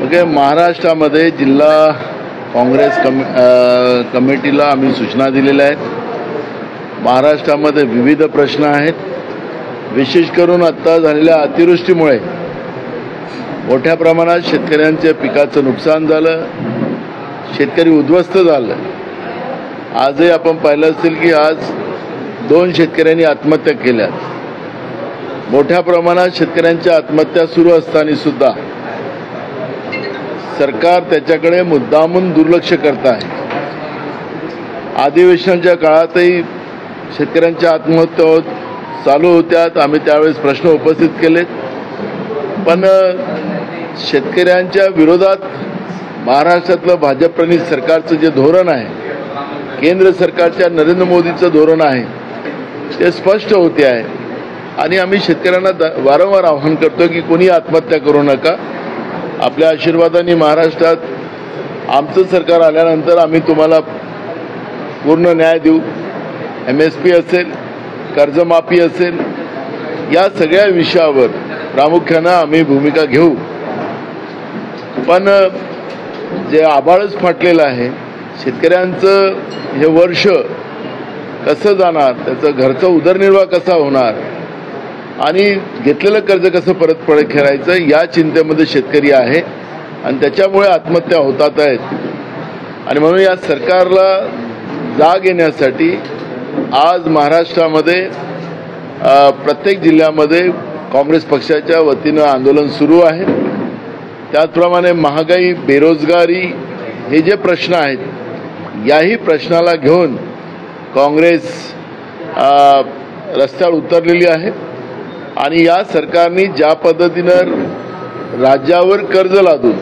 Okay, महाराष्ट्रामध्ये जिल्हा काँग्रेस कमिटीला आम्ही सूचना दिलेल्या आहेत। महाराष्ट्रामध्ये विविध प्रश्न आहेत। विशेष करून आता झालेल्या अतिवृष्टीमुळे मोठ्या प्रमाणात शेतकऱ्यांच्या पिकाचं नुकसान झालं, शेतकरी उद्ध्वस्त झाले। आजही आपण पाहिलं असेल की आज 2 शेतकऱ्यांनी आत्महत्या केल्यात। मोठ्या प्रमाणात शेतकऱ्यांच्या आत्महत्या सुरू असताना सुद्धा सरकार त्याच्याकडे मुद्दामून दुर्लक्ष करत आहे। अधिवेशनाच्या काळातही शेतकऱ्यांच्या आत्महत्या चालू होत्यात, आम्ही त्यावेळेस प्रश्न उपस्थित केलेत, पण शेतकऱ्यांच्या विरोधात महाराष्ट्रातलं भाजपप्रणीत सरकारचं जे धोरण आहे, केंद्र सरकारच्या नरेंद्र मोदीचं धोरण आहे, ते स्पष्ट होते आहे। आणि आम्ही शेतकऱ्यांना वारंवार आवाहन करतो की कोणी आत्महत्या करू नका। आपल्या आशीर्वादाने महाराष्ट्रात आमचं सरकार आल्यानंतर आम्ही तुम्हाला पूर्ण न्याय देऊ। MSP असेल, कर्जमाफी असेल, या सगळ्या विषयावर प्रामुख्यानं आम्ही भूमिका घेऊ। पण जे आभाळच फाटलेलं आहे, शेतकऱ्यांचं हे वर्ष कसं जाणार, त्याचं घरचा उदरनिर्वाह कसा होणार आणि घेतलेलं कर्ज कसं परत करायचं, या चिंतेमध्ये शेतकरी आहे आणि त्याच्यामुळे आत्महत्या होतात आहेत। आणि म्हणून या सरकारला जाग येण्यासाठी आज महाराष्ट्रामध्ये प्रत्येक जिल्ह्यामध्ये काँग्रेस पक्षाच्या वतीनं आंदोलन सुरू आहे। त्याचप्रमाणे महागाई, बेरोजगारी हे जे प्रश्न आहेत, याही प्रश्नाला घेऊन काँग्रेस रस्त्यावर उतरलेली आहे। आणि या सरकारने ज्या पद्धतीनं राज्यावर कर्ज लादून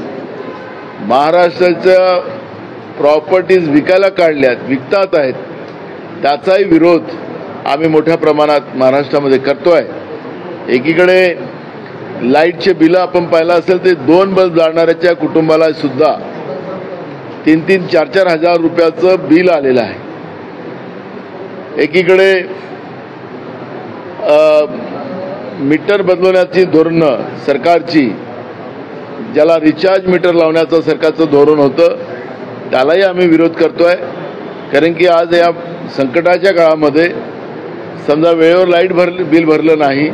महाराष्ट्राच्या प्रॉपर्टीज विकायला काढल्यात, विकतात आहेत, त्याचाही विरोध आम्ही मोठ्या प्रमाणात महाराष्ट्रामध्ये करतोय। एकीकडे लाईटचे बिलं आपण पाहिलं असेल ते 2 बल्ब जाळणाऱ्याच्या कुटुंबाला सुद्धा 3-3, 4-4 हजार रुपयाचं बिल आलेलं आहे। एकीकडे मीटर बदलवण्याची धोरणं सरकारची, ज्याला रिचार्ज मीटर लावण्याचं सरकारचं धोरण होतं, त्यालाही आम्ही विरोध करतोय। कारण की आज या संकटाच्या काळामध्ये समजा वेळेवर लाईट बिल भरलं नाही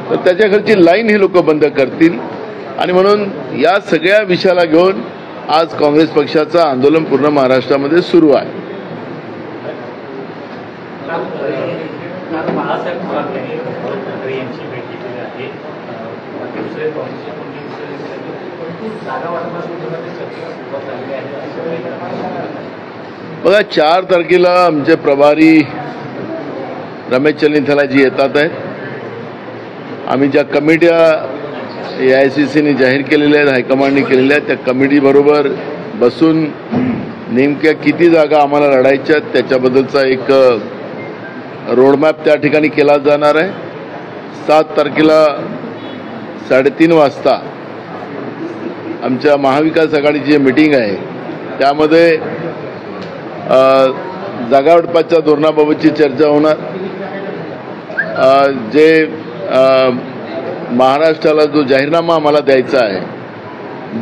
तर त्याच्याकडची लाईन हे लोक बंद करतील। आणि म्हणून या सगळ्या विषयाला घेऊन आज काँग्रेस पक्षाचं आंदोलन पूर्ण महाराष्ट्रामध्ये सुरू आहे। बघा, 4 तारखेला आमचे प्रभारी रमेश चन्नीथलाजी येतात आहेत। आम्ही ज्या कमिट्या AICCने जाहीर केलेल्या आहेत, हायकमांडने केलेल्या आहेत, त्या कमिटीबरोबर बसून नेमक्या किती जागा आम्हाला लढायच्या त्याच्याबद्दलचा एक रोडमॅप त्या ठिकाणी केला जाणार आहे। 7 तारखेला 3:30 वाजता आमच्या महाविकास आघाडीची मीटिंग आहे, त्यामध्ये जागावाटपाच्या धोरणाबाबतची चर्चा होणार। जे महाराष्ट्राला जो जाहीरनामा आम्हाला द्यायचा आहे,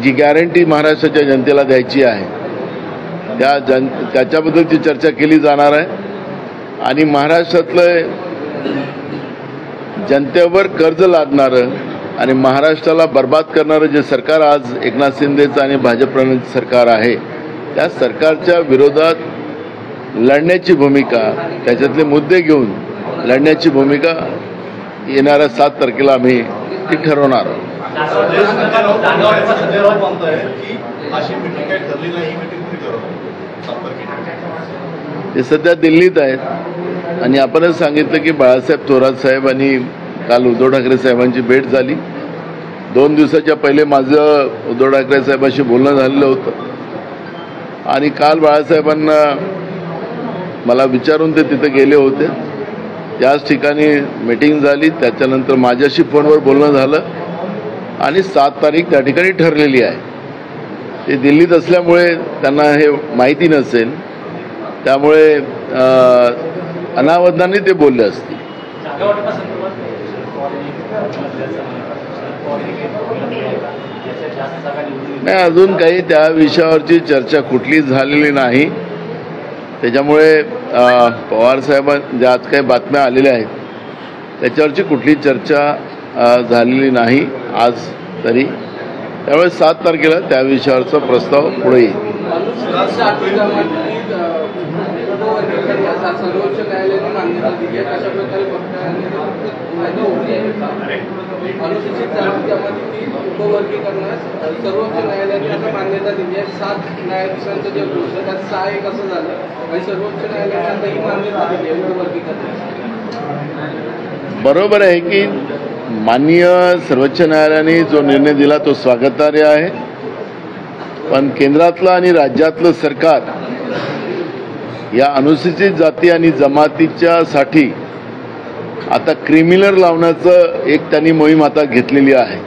जी गॅरंटी महाराष्ट्राच्या जनतेला द्यायची आहे, त्याच्याबद्दलची चर्चा केली जाणार आहे। आणि महाराष्ट्रातलं जनतेवर कर्ज लादणारं आणि महाराष्ट्राला बर्बाद करणारं जे सरकार आज एकनाथ शिंदेचं आणि भाजपप्रणीत सरकार आहे, त्या सरकारच्या विरोधात लढण्याची भूमिका, त्याच्यातले मुद्दे घेऊन लढण्याची भूमिका येणाऱ्या 7 तारखेला आम्ही ती ठरवणार आहोत। ते सध्या दिल्लीत आहेत आणि आपणच सांगितलं की बाळासाहेब थोरात साहेब आणि काल उद्धव ठाकरे साहेबांची भेट झाली। 2 दिवसाच्या पहिले माझं उद्धव ठाकरे साहेबांशी बोलणं झालेलं होतं आणि काल बाळासाहेबांना मला विचारून ते तिथे गेले होते। त्याच ठिकाणी मीटिंग झाली, त्याच्यानंतर माझ्याशी फोनवर बोलणं झालं आणि 7 तारीख त्या ठिकाणी ठरलेली आहे। ते दिल्लीत असल्यामुळे त्यांना हे माहिती नसेल, त्यामुळे अनावधानाने ते बोलले असतील। नाही, अजून काही त्या विषयावरची चर्चा कुठलीच झालेली नाही. त्याच्यामुळे पवार साहेबांनी आज काही बातम्या आलेल्या आहेत त्याच्यावरची कुठली चर्चा झालेली नाही आज तरी. त्यामुळे 7 तारखेला त्या विषयावरचा प्रस्ताव पुढे येईल. सर्वोच्च न्यायालयाने मान्यता दिली आहे. अशा प्रकारे अनुसूचित जाती जमाती उपवर्गीकरणास सर्वोच्च न्यायालयाने आता मान्यता दिली आहे. 7 न्यायाधीशांचं जे होतं त्यात 6-1 असं झालं आणि सर्वोच्च न्यायालयाने आता ही मान्यता दिली आहे उपवर्गीकरणास. बरोबर आहे की माननीय सर्वोच्च न्यायालयाने जो निर्णय दिला तो स्वागतार्ह आहे. पण केंद्रातलं आणि राज्यातलं सरकार या अनुसूचित जाती आणि जमातीच्या साठी आता क्रिमिनल लावण्याचं एक त्यांनी मोहीम आता घेतलेली आहे.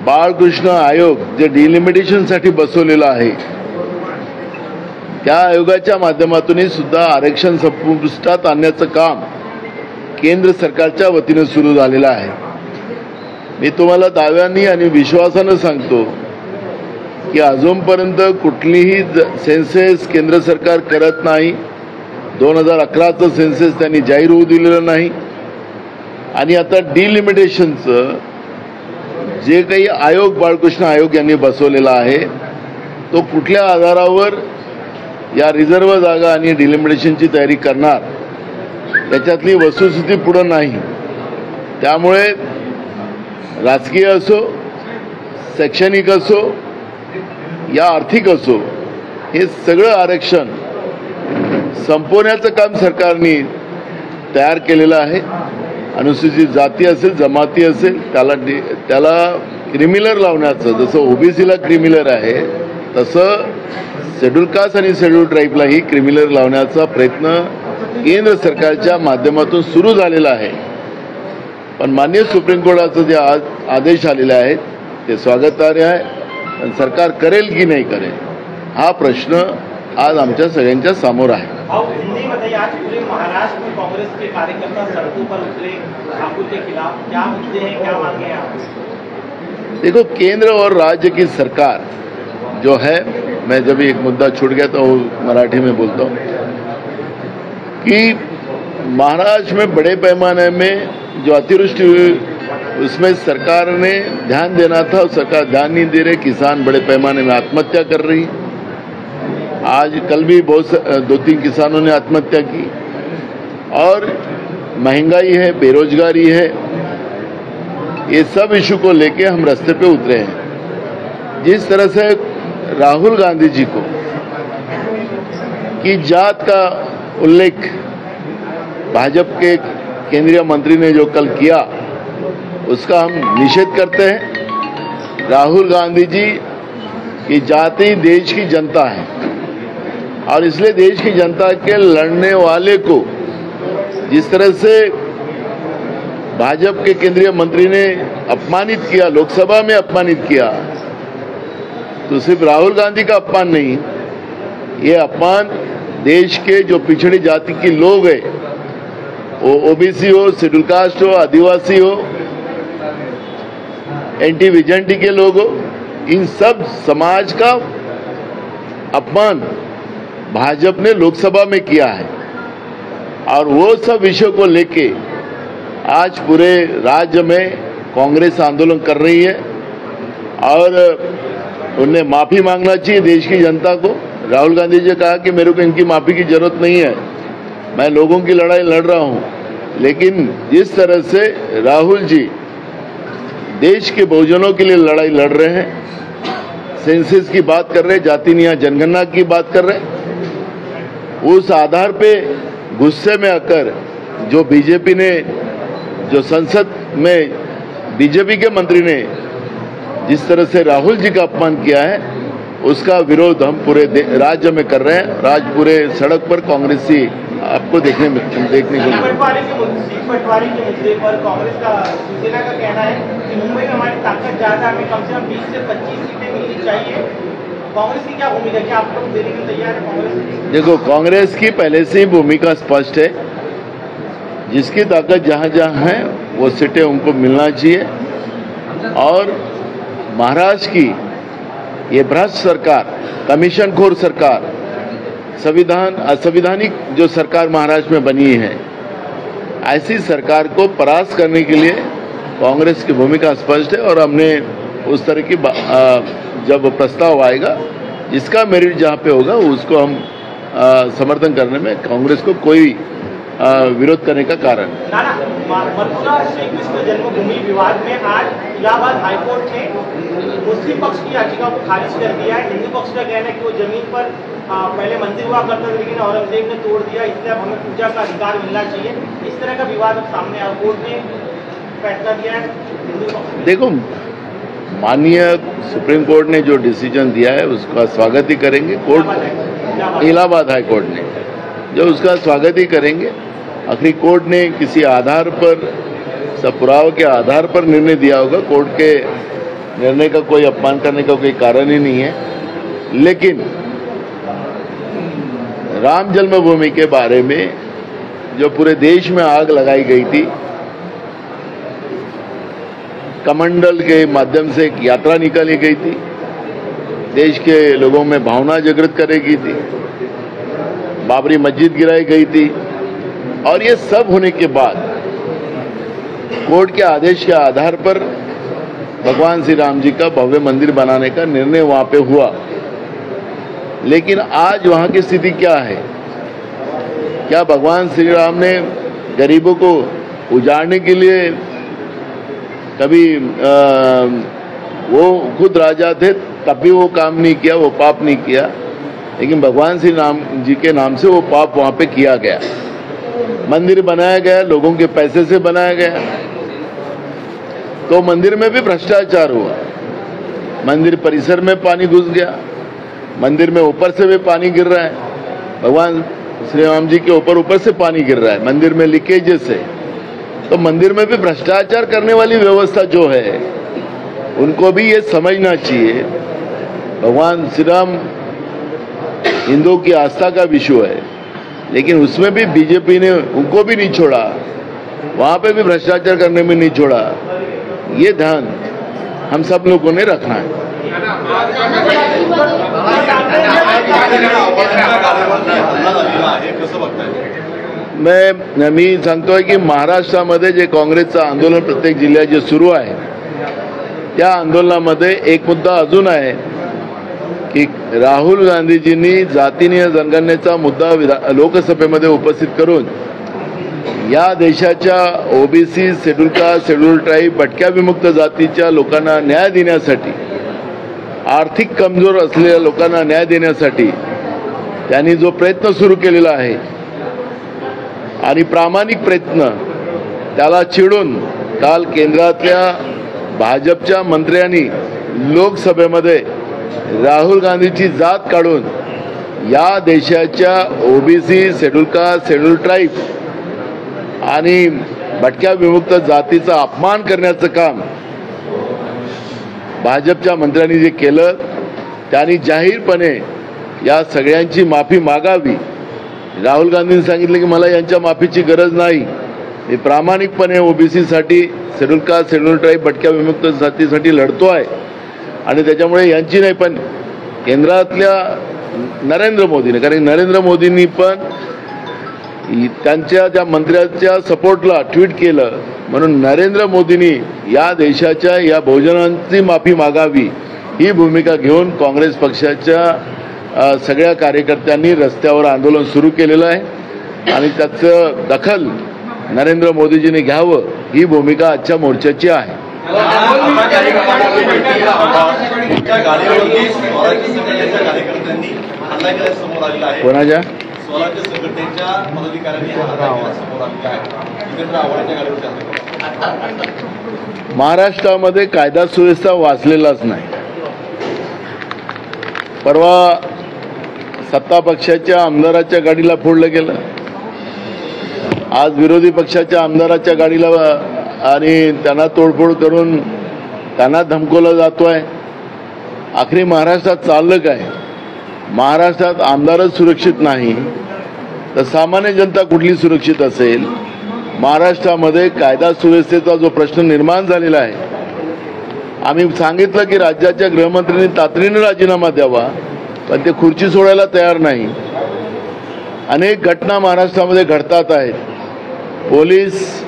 बाळकृष्ण आयोग जे डिलिमिटेशनसाठी बसवलेला आहे त्या आयोगाच्या माध्यमातून सुद्धा आरक्षण संपुष्टात आणण्याचं काम केंद्र सरकारच्या वतीनं सुरू झालेलं आहे. मी तुम्हाला दाव्याने आणि विश्वासानं सांगतो की अजूनपर्यंत कुठलीही सेन्सेस केंद्र सरकार करत नाही. 2011चं सेन्सेस त्यांनी जाहीर होऊ दिलेलं नाही. आणि आता डिलिमिटेशनचं जे काही आयोग बाळकृष्ण आयोग यांनी बसवलेला आहे तो कुठल्या आधारावर या रिझर्व्ह जागा आणि डिलिमिटेशनची तयारी करणार त्याच्यातली वस्तुस्थिती पुढं नाही. त्यामुळे राजकीय असो, शैक्षणिक असो या आर्थिक असो हे सगळं आरक्षण संपवण्याचं काम सरकारने तयार केलेलं आहे. अनुसूचित जाती असेल, जमाती असेल त्याला क्रिमिनल लावण्याचं, जसं ओबीसीला क्रिमिनल आहे तसं शेड्यूल कास्ट आणि शेड्यूल ट्राईबलाही क्रिमिनल लावण्याचा प्रयत्न केंद्र सरकारच्या माध्यमातून सुरू झालेला आहे. पण माननीय सुप्रीम कोर्टाचे जे आज आदेश आलेले आहेत ते स्वागतार्ह आहे. पण सरकार करेल की नाही करेल हा प्रश्न आज आमच्या सगळ्यांच्या समोर आहे. आज पूरे महाराष्ट्र में कांग्रेस के कार्यकर्ता सड़कों पर उतरे ठाकुर के खिलाफ, क्या मुद्दे हैं, क्या मांगे हैं आप? देखो, केंद्र और राज्य की सरकार जो है, मैं जब एक मुद्दा छूट गया तो मराठी में बोलता हूँ कि महाराष्ट्र में बड़े पैमाने में जो अतिवृष्टि हुई उसमें सरकार ने ध्यान देना था, सरकार ध्यान नहीं दे रही. किसान बड़े पैमाने में आत्महत्या कर रही. आज कल भी 2-3 किसानों ने आत्महत्या की. और महंगाई है, बेरोजगारी है, ये सब इशू को लेके हम रास्ते पे उतरे हैं. जिस तरह से राहुल गांधी जी को की जात का उल्लेख भाजपा के केंद्रीय मंत्री ने जो कल किया उसका हम निषेध करते हैं. राहुल गांधी जी की जाति देश की जनता है और इसलिए देश की जनता के लड़ने वाले को जिस तरह से भाजपा के केंद्रीय मंत्री ने अपमानित किया, लोकसभा में अपमानित किया, तो सिर्फ राहुल गांधी का अपमान नहीं, ये अपमान देश के जो पिछड़ी जाति के लोग हैं, वो ओबीसी हो, शेड्यूल कास्ट हो, आदिवासी हो, एंटी विजेंटी के लोग हो, इन सब समाज का अपमान भाजपा ने लोकसभा में किया है. और वो सब विषयों को लेके आज पूरे राज्य में कांग्रेस आंदोलन कर रही है और उन्हें माफी मांगना चाहिए देश की जनता को. राहुल गांधी जी ने कहा कि मेरे को इनकी माफी की जरूरत नहीं है, मैं लोगों की लड़ाई लड़ रहा हूं. लेकिन जिस तरह से राहुल जी देश के बहुजनों के लिए लड़ाई लड़ रहे हैं, सेंसस की बात कर रहे हैं, जाति न्याय जनगणना की बात कर रहे हैं, उस आधार पे गुस्से में आकर जो बीजेपी ने, जो संसद में बीजेपी के मंत्री ने जिस तरह से राहुल जी का अपमान किया है उसका विरोध हम पूरे राज्य में कर रहे हैं. आज पूरे सड़क पर कांग्रेसी आपको देखने को बंटवारे के मुद्दे पर कांग्रेस का, शिवसेना का कहना है कि मुंबई में हमारी ताकत ज्यादा, हमें कम से कम 20 से 25 सीटें मिलनी चाहिए. कांग्रेस की क्या भूमिका, क्या आप लोग देने के तैयार है कांग्रेस? देखो, कांग्रेस की पहले से ही भूमिका स्पष्ट है. जिसकी ताकत जहां जहां है वो सीटें उनको मिलना चाहिए. और महाराष्ट्र की ये भ्रष्ट सरकार, कमीशनखोर सरकार, असंवैधानिक जो सरकार महाराष्ट्र में बनी है, ऐसी सरकार को परास्त करने के लिए कांग्रेस की भूमिका स्पष्ट है। और हमने उस तरह की जब प्रस्ताव आएगा, जिसका मेरिट जहां पे होगा उसको हम समर्थन करने में कांग्रेस को कोई विरोध करने का कारण। मथुरा श्री कृष्ण जन्मभूमि विवाद में आज इलाहाबाद हाईकोर्ट ने मुस्लिम पक्ष की याचिका को खारिज कर दिया है। हिंदू पक्ष का कहना है कि वो जमीन पर पहले मंदिर हुआ करता था, लेकिन औरंगजेब ने तोड़ दिया, इसलिए अब हमें पूजा का अधिकार मिलना चाहिए। इस तरह का विवाद अब सामने आया, कोर्ट ने फैसला दिया है हिंदू पक्ष। देखो, माननीय सुप्रीम कोर्ट ने जो डिसीजन दिया है उसका स्वागत ही करेंगे। कोर्ट इलाहाबाद हाई कोर्ट ने जो उसका स्वागत ही करेंगे। आखिरी कोर्ट ने किसी आधार पर, सब पुरावे के आधार पर निर्णय दिया होगा। कोर्ट के निर्णय का कोई अपमान करने का कोई कारण ही नहीं है। लेकिन राम जन्मभूमि के बारे में जो पूरे देश में आग लगाई गई थी, कमंडल के माध्यम से एक यात्रा निकाली गई थी, देश के लोगों में भावना जागृत करेगी थी, बाबरी मस्जिद गिराई गई थी, और ये सब होने के बाद कोर्ट के आदेश के आधार पर भगवान श्री राम जी का भव्य मंदिर बनाने का निर्णय वहां पे हुआ। लेकिन आज वहां की स्थिति क्या है? क्या भगवान श्री राम ने गरीबों को उजाड़ने के लिए कभी वो खुद राजा थे तब भी वो काम नहीं किया, वो पाप नहीं किया, लेकिन भगवान श्री राम जी के नाम से वो पाप वहां पे किया गया। मंदिर बनाया गया, लोगों के पैसे से बनाया गया, तो मंदिर में भी भ्रष्टाचार हुआ। मंदिर परिसर में पानी घुस गया, मंदिर में ऊपर से भी पानी गिर रहा है, भगवान श्री राम जी के ऊपर से पानी गिर रहा है, मंदिर में लीकेजेस है। तो मंदिर में भी भ्रष्टाचार करने वाली व्यवस्था जो है, उनको भी ये समझना चाहिए। भगवान श्री राम हिंदुओं की आस्था का विषय है, लेकिन उसमें भी बीजेपी ने उनको भी नहीं छोड़ा, वहां पे भी भ्रष्टाचार करने में नहीं छोड़ा। ये ध्यान हम सब लोगों ने रखना है। मी सांगतोय की महाराष्ट्रामध्ये जे काँग्रेसचं आंदोलन प्रत्येक जिल्ह्यात जे सुरू आहे, त्या आंदोलनामध्ये एक मुद्दा अजून आहे की राहुल गांधीजींनी जातीय जनगणनेचा मुद्दा लोकसभेमध्ये उपस्थित करून या देशाच्या OBC, schedule caste, schedule tribe, भटक्या विमुक्त जातीच्या लोकांना न्याय देण्यासाठी, आर्थिक कमजोर असलेल्या लोकांना न्याय देण्यासाठी त्यांनी जो प्रयत्न सुरू केलेला आहे आणि प्रामाणिक प्रयत्न, त्याला चिडून काल केंद्रातल्या भाजपच्या मंत्र्यांनी लोकसभेमध्ये राहुल गांधीची जात काढून या देशाच्या OBC, schedule caste, schedule tribe आणि भटक्या विमुक्त जातीचा अपमान करण्याचं काम भाजपच्या मंत्र्यांनी जे केलं, त्यांनी जाहीरपणे या सगळ्यांची माफी मागावी। राहुल गांधींनी सांगितलं की मला यांच्या माफीची गरज नाही, मी प्रामाणिकपणे ओबीसी साठी, शेड्यूल कास्ट, शेड्यूल ट्राईब, भटक्या विमुक्त जातीसाठी लढतो आहे आणि त्याच्यामुळे यांची नाही, पण केंद्रातल्या नरेंद्र मोदीने, कारण नरेंद्र मोदींनी पण त्यांच्या त्या मंत्र्याच्या सपोर्टला ट्विट केलं, म्हणून नरेंद्र मोदींनी या देशाच्या या बहुजनांची माफी मागावी ही भूमिका घेऊन काँग्रेस पक्षाच्या सगळ्या कार्यकर्त्यांनी रस्त्यावर आंदोलन सुरू केलेलं आहे आणि त्याचं दखल नरेंद्र मोदीजींनी घ्यावं ही भूमिका आजच्या मोर्चाची आहे। कोणाच्या? स्वराज्य संघटनेच्या पदाधिकाऱ्यांनी समोर आलेला आहे। जितेंद्र आव्हाडांच्या गाडीवर महाराष्ट्रामध्ये कायदा सुव्यवस्था वाचलेलाच नाही। परवा सत्ता पक्षाच्या आमदाराच्या गाडीला फोडलं गेलं, आज विरोधी पक्षाच्या आमदाराच्या गाडीला आणि त्यांना तोडफोड करून त्यांना धमकवलं जातोय। आखरी महाराष्ट्रात चाललं काय? महाराष्ट्रात आमदारच सुरक्षित नाही तर सामान्य जनता कुठली सुरक्षित असेल? महाराष्ट्रामध्ये कायदा सुव्यवस्थेचा जो प्रश्न निर्माण झालेला आहे आम्ही सांगितलं की राज्याच्या गृहमंत्र्यांनी तातडीने राजीनामा द्यावा, पण ते खुर्ची सोडायला तयार नाही. अनेक घटना महाराष्ट्रामध्ये घडतात आहेत. पोलीस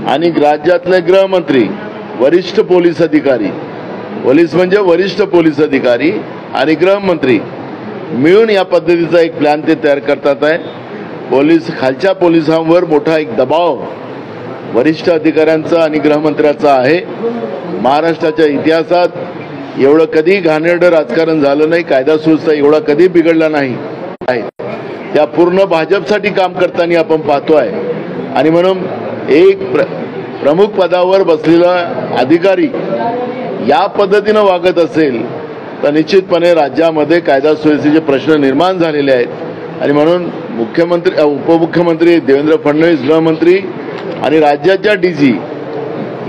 आणि राज्यातले गृहमंत्री, वरिष्ठ पोलीस अधिकारी, पोलीस म्हणजे वरिष्ठ पोलीस अधिकारी आणि गृहमंत्री मिळून या पद्धतीचा एक प्लॅन ते तयार करतात आहे. खालच्या पोलिसांवर मोठा एक दबाव वरिष्ठ अधिकाऱ्यांचा आणि गृहमंत्र्याचा आहे. महाराष्ट्राच्या इतिहासात एवढं कधी घाणेरडं राजकारण झालं नाही, कायदा सुव्यवस्था एवढा कधी बिघडला नाही आहे. त्या पूर्ण भाजपसाठी काम करताना आपण पाहतोय. आणि म्हणून एक प्रमुख पदावर बसलेला अधिकारी या पद्धतीनं वागत असेल तर निश्चितपणे राज्यामध्ये कायदा सुव्यवस्थेचे प्रश्न निर्माण झालेले आहेत. आणि म्हणून मुख्यमंत्री, उपमुख्यमंत्री देवेंद्र फडणवीस, गृहमंत्री आणि राज्याच्या डीजी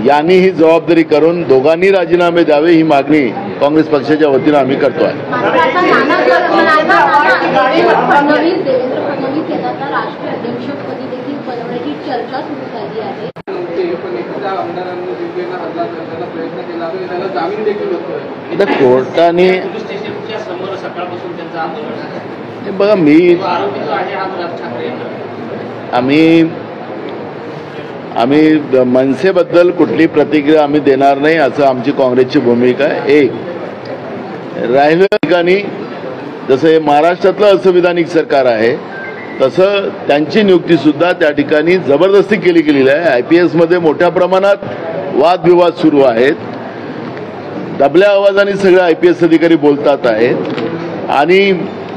यांनी ही जबाबदारी करून दोघांनी राजीनामे द्यावे, ही मागणी काँग्रेस पक्षाच्या वतीनं आम्ही करतो आहे. देवेंद्र फडणवीस यांना राष्ट्रीय अध्यक्षपदी देखील बनवण्याची चर्चा सुरू झाली आहे. पण एखाद्या आमदारांनी दिल्लीला हल्ला करण्याचा प्रयत्न केला तर त्याला जामीन देखील होतोय. आता कोर्टाने पोलीस स्टेशनच्या समोर सकाळपासून त्यांचं आंदोलन आहे. बघा, आरोपी जो आहे हा राज ठाकरे आम्ही मनसेबद्दल कुठली प्रतिक्रिया आम्ही देणार नाही, असं आमची काँग्रेसची भूमिका आहे. एक राहिलं ठिकाणी जसं हे महाराष्ट्रातलं असंविधानिक सरकार आहे तसं त्यांची नियुक्ती सुद्धा त्या ठिकाणी जबरदस्ती केली गेलेली आहे. IPS मध्ये मोठ्या प्रमाणात वादविवाद सुरू आहेत. दबल्या आवाजाने सगळे IPS अधिकारी बोलतात आहेत आणि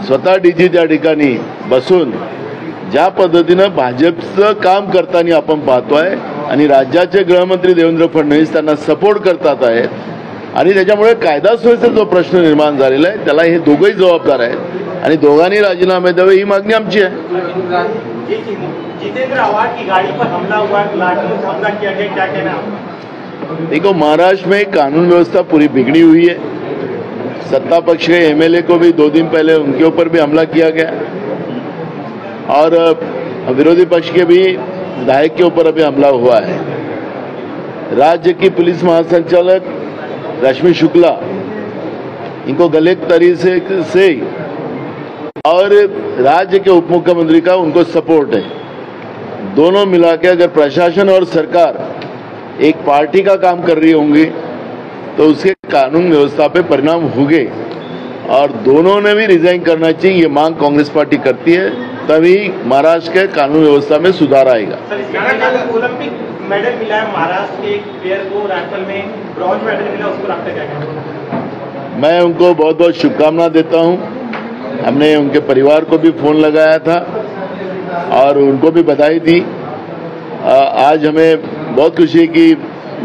स्वतः डीजी त्या ठिकाणी बसून ज्या पद्धतीनं भाजपचं काम करताना आपण पाहतोय आणि राज्याचे गृहमंत्री देवेंद्र फडणवीस त्यांना सपोर्ट करतात आहेत. आणि त्याच्यामुळे कायदा सुव्यवस्थेचा जो प्रश्न निर्माण झालेला आहे त्याला हे दोघंही जबाबदार आहेत आणि दोघांनी राजीनामे द्यावे, ही मागणी आमची आहे. जितेंद्र आव्हाड की गाड़ी पर हमला हुआ, लाठी से हमला किया गया, क्या कहना है? देखो, महाराष्ट्र में कानून व्यवस्था पूरी बिगड़ी हुई है. सत्ता पक्ष के MLA को भी 2 दिन पहले उनके ऊपर भी हमला किया गया और विरोधी पक्ष के भी विधायक के ऊपर अभी हमला हुआ है. राज्य की पुलिस महासंचालक रश्मि शुक्ला, इनको गलत तरीके से और राज्य के उप मुख्यमंत्री का उनको सपोर्ट है. दोनों मिला के अगर प्रशासन और सरकार एक पार्टी का काम कर रही होंगी तो उसके कानून व्यवस्था पे परिणाम होंगे और दोनों ने भी रिजाइन करना चाहिए. ये मांग कांग्रेस पार्टी करती है, तभी महाराष्ट्र के कानून व्यवस्था में सुधार आएगा. ओलंपिक मेडल मिला है महाराष्ट्र के एक प्लेयर को, राइफल में ब्रॉन्ज मेडल मिला, उसको आपका क्या कहना है? मैं उनको बहुत बहुत शुभकामना देता हूं. हमने उनके परिवार को भी फोन लगाया था और उनको भी बधाई दी. आज हमें बहुत खुशी है कि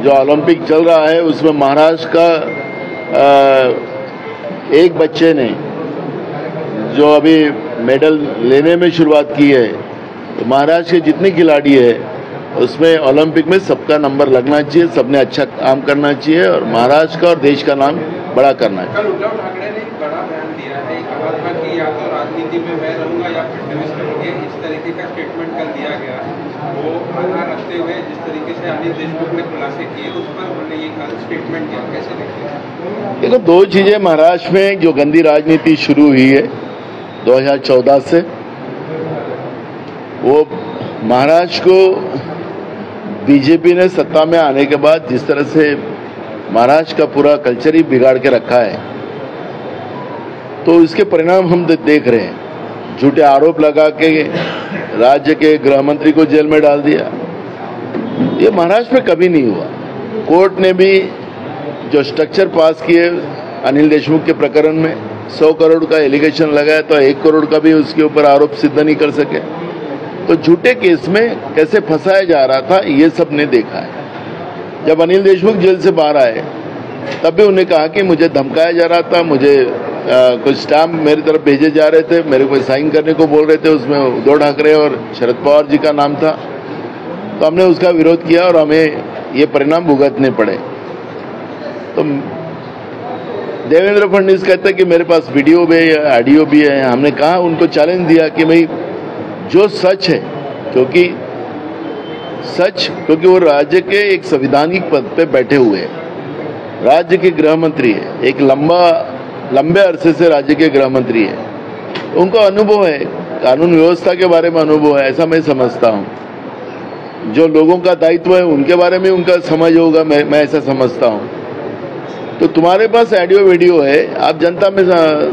जो ओलंपिक चल रहा है उसमें महाराष्ट्र का एक बच्चे ने जो अभी मेडल लेने में शुरुआत की है, तो महाराष्ट्र के जितने खिलाड़ी है उसमें ओलंपिक में सबका नंबर लगना चाहिए, सबने अच्छा काम करना चाहिए और महाराष्ट्र का और देश का नाम बड़ा करना है. कल उद्धव ठाकरे ने एक बड़ा बयान दिया है, कहा था कि या तो राजनीति में मैं रहूंगा या फडणवीस करेंगे, इस तरीके का स्टेटमेंट कल दिया गया है. वो आधार रखते हुए जिस तरीके से अनिल देशमुख ने खुलासे किए उस पर उन्होंने ये कल स्टेटमेंट दिया, कैसे देखते हैं? देखो, 2 चीजें महाराष्ट्र में जो गंदी राजनीति शुरू हुई है 2014 से, वो महाराष्ट्र को बीजेपी ने सत्ता में आने के बाद जिस तरह से महाराष्ट्र का पूरा कल्चर ही बिगाड़ के रखा है, तो इसके परिणाम हम देख रहे हैं. झूठे आरोप लगा के राज्य के गृह मंत्री को जेल में डाल दिया. ये महाराष्ट्र में कभी नहीं हुआ. कोर्ट ने भी जो स्ट्रक्चर पास किए अनिल देशमुख के प्रकरण में 100 करोड़ का एलिगेशन लगाया तो 1 करोड़ का भी उसके ऊपर आरोप सिद्ध नहीं कर सके. तो झूठे केस में कैसे फंसाया जा रहा था ये सब ने देखा है. जब अनिल देशमुख जेल से बाहर आए तब भी उन्हें कहा कि मुझे धमकाया जा रहा था, मुझे कुछ स्टैम्प मेरी तरफ भेजे जा रहे थे, मेरे को साइन करने को बोल रहे थे, उसमें उद्धव ठाकरे और शरद पवार जी का नाम था. तो हमने उसका विरोध किया और हमें ये परिणाम भुगतने पड़े. तो देवेंद्र फडणवीस कहते हैं कि मेरे पास वीडियो भी है, ऑडियो भी है. हमने कहा, उनको चैलेंज दिया कि भाई जो सच है, क्योंकि वो राज्य के एक संवैधानिक पद पे बैठे हुए हैं राज्य के गृह मंत्री है, एक लंबे अरसे से राज्य के गृह मंत्री है, उनको अनुभव है, कानून व्यवस्था के बारे में अनुभव है, ऐसा मैं समझता हूं। जो लोगों का दायित्व है उनके बारे में उनका समझ होगा, मैं ऐसा समझता हूं। तो तुम्हारे पास ऑडियो वीडियो है, आप जनता में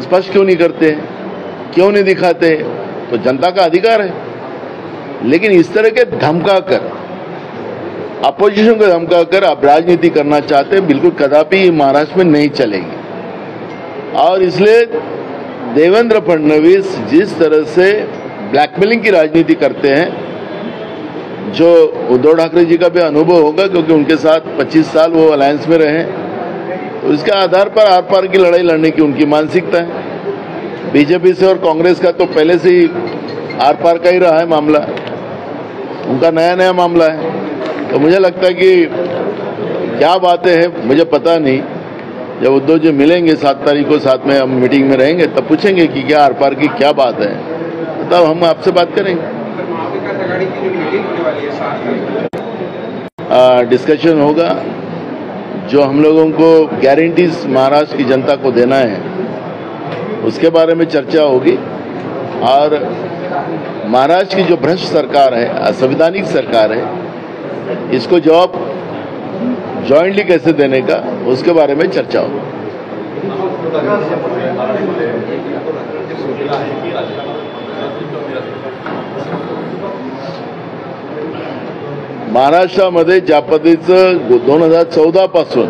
स्पष्ट क्यों नहीं करते, क्यों नहीं दिखाते? तो जनता का अधिकार है, लेकिन इस तरह के धमका कर, अपोजिशन को धमका कर आप राजनीति करना चाहते हैं, बिल्कुल कदापि महाराष्ट्र में नहीं चलेगी। और इसलिए देवेंद्र फडणवीस जिस तरह से ब्लैकमेलिंग की राजनीति करते हैं, जो उद्धव ठाकरे जी का भी अनुभव होगा क्योंकि उनके साथ 25 साल वो अलायंस में रहे, तो इसके आधार पर आर पार की लड़ाई लड़ने की उनकी मानसिकता है। बीजेपी से और कांग्रेस का तो पहले से ही आर पार का ही रहा है मामला, उनका नया मामला है। तो मुझे लगता है कि क्या बातें हैं मुझे पता नहीं, जब उद्धव जी मिलेंगे 7 तारीख को, साथ में हम मीटिंग में रहेंगे, तब पूछेंगे कि क्या आर पार की क्या बात है, तब हम आपसे बात करेंगे। डिस्कशन होगा, जो हम लोगों को गारंटीज महाराष्ट्र की जनता को देना है उसके बारे में चर्चा होगी। और महाराष्ट्र की जो भ्रष्ट सरकार है, असंवैधानिक सरकार है, इसको जवाब जॉइंटली कैसे देने का उसके बारे में चर्चा होगी। महाराष्ट्रामध्ये ज्या पद्धतीचं 2014 पासून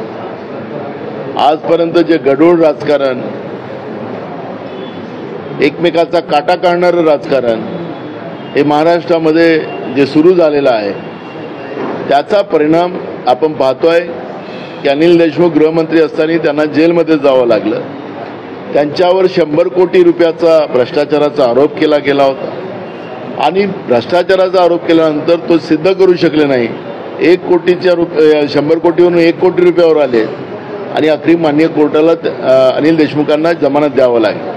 आजपर्यंत जे गढूळ राजकारण, एकमेकाचा काटा काढणारं राजकारण हे महाराष्ट्रामध्ये जे सुरू झालेलं आहे, त्याचा परिणाम आपण पाहतोय की अनिल देशमुख गृहमंत्री असताना त्यांना जेलमध्ये जावं लागलं। त्यांच्यावर 100 कोटी रुपयाचा भ्रष्टाचाराचा आरोप केला गेला होता आणि भ्रष्टाचाराचा आरोप केल्यानंतर तो सिद्ध करू शकले नाही। 100 कोटीवरून 1 कोटी रुपयावर आले आणि अखेरी माननीय कोर्टाला अनिल देशमुखांना जमानत द्यावं लागली।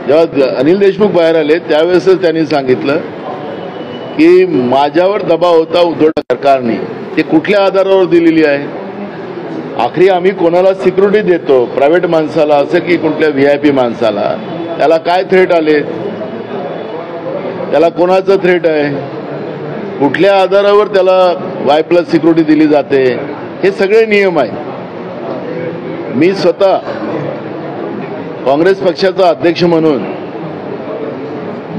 जेव्हा अनिल देशमुख बाहेर आले त्यावेळेसच त्यांनी सांगितलं की माझ्यावर दबाव होता उद्धव सरकारने, ते कुठल्या आधारावर दिलेली आहे? आखरी आम्ही कोणाला सिक्युरिटी देतो, प्रायव्हेट माणसाला असं की कुठल्या VIP माणसाला, त्याला काय थ्रेट आले, त्याला कोणाचं थ्रेट आहे, कुठल्या आधारावर त्याला Y+ सिक्युरिटी दिली जाते, हे सगळे नियम आहेत। मी स्वतः काँग्रेस पक्षाचा अध्यक्ष म्हणून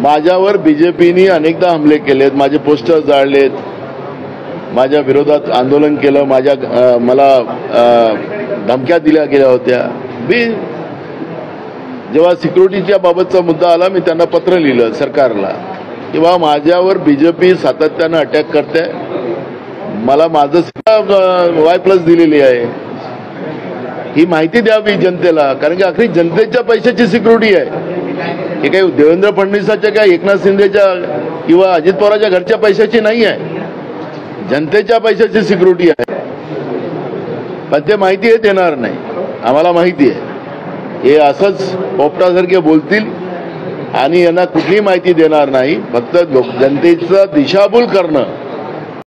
माझ्यावर बीजेपीने अनेकदा हमले केलेत, माझे पोस्टर जाळलेत, माझ्या विरोधात आंदोलन केलं, मला धमक्या दिल्या गेल्या होत्या। मी जेव्हा सिक्युरिटीच्या बाबतचा मुद्दा आला, मी त्यांना पत्र लिहिलं सरकारला की बा माझ्यावर बीजेपी सातत्यानं अटॅक करते, मला माझं Y+ दिलेली आहे, ही माहिती द्यावी जनतेला, कारण की आखरी जनतेच्या पैशाची सिक्युरिटी आहे। हे काही देवेंद्र फडणवीसाच्या काय एकनाथ शिंदेच्या किंवा अजित पवारांच्या घरच्या पैशाची नाही आहे, जनतेच्या पैशाची सिक्युरिटी आहे। पण ते माहिती हे देणार नाही, आम्हाला माहिती आहे हे असंच पोपटासारखे बोलतील आणि यांना कुठलीही माहिती देणार नाही, फक्त जनतेचा दिशाभूल करणं